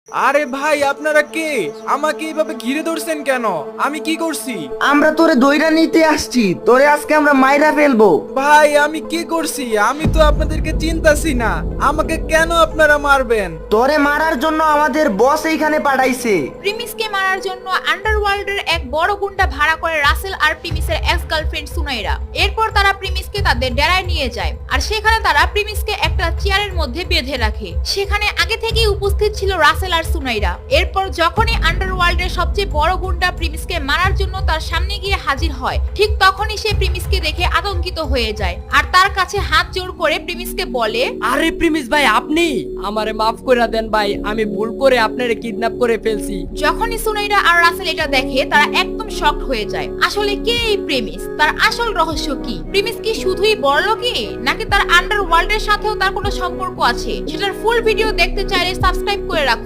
আরে ভাই আপনারা কে? আমাকে এইভাবে ঘিরে ধরছেন কেন? আমি কি করছি? আমরা তোরে দইরা নিতে আসছি, তোরে আজকে আমরা মাইরা ফেলবো। ভাই আমি কি করছি? আমি তো আপনাদেরকে চিনতাছি না, আমাকে কেন আপনারা মারবেন? তোরে মারার জন্য আমাদের বস এইখানে পাঠাইছে। প্রিমিসকে মারার জন্য আন্ডারওয়ার্ল্ডের এক বড় গুন্ডা ভাড়া করে রাসেল আর প্রিমিসের এক্স গার্লফ্রেন্ড সুনাইরা। এরপর তারা প্রিমিসকে তাদের ডেরায় নিয়ে যায়, আর সেখানে তারা প্রিমিসকে একটা চেয়ারের মধ্যে বেঁধে রাখে। সেখানে আগে থেকেই উপস্থিত ছিল রাসেল আর সুনাইরা। এরপর যখনই আন্ডারওয়ার্ল্ডের সবচেয়ে বড় গুন্ডা প্রিমিসকে মারার জন্য তার সামনে গিয়ে হাজির হয়, ঠিক তখনই সে প্রিমিসকে দেখে আতঙ্কিত হয়ে যায় আর তার কাছে হাত জোড় করে প্রিমিসকে বলে, আরে প্রিমিস ভাই, আপনি আমারে মাফ করে দেন ভাই, আমি ভুল করে আপনারে কিডন্যাপ করে ফেলছি। যখনই সুনাইরা আর রাসেল এটা দেখে তারা একদম শকড হয়ে যায়। আসলে কে এই প্রেমিস? তার আসল রহস্য কি? প্রেমিস কি শুধুই বড়লোকই, নাকি তার আন্ডারওয়ার্ল্ডের সাথেও তার কোনো সম্পর্ক আছে? সেটার ফুল ভিডিও দেখতে চাইলে সাবস্ক্রাইব করে রাখুন।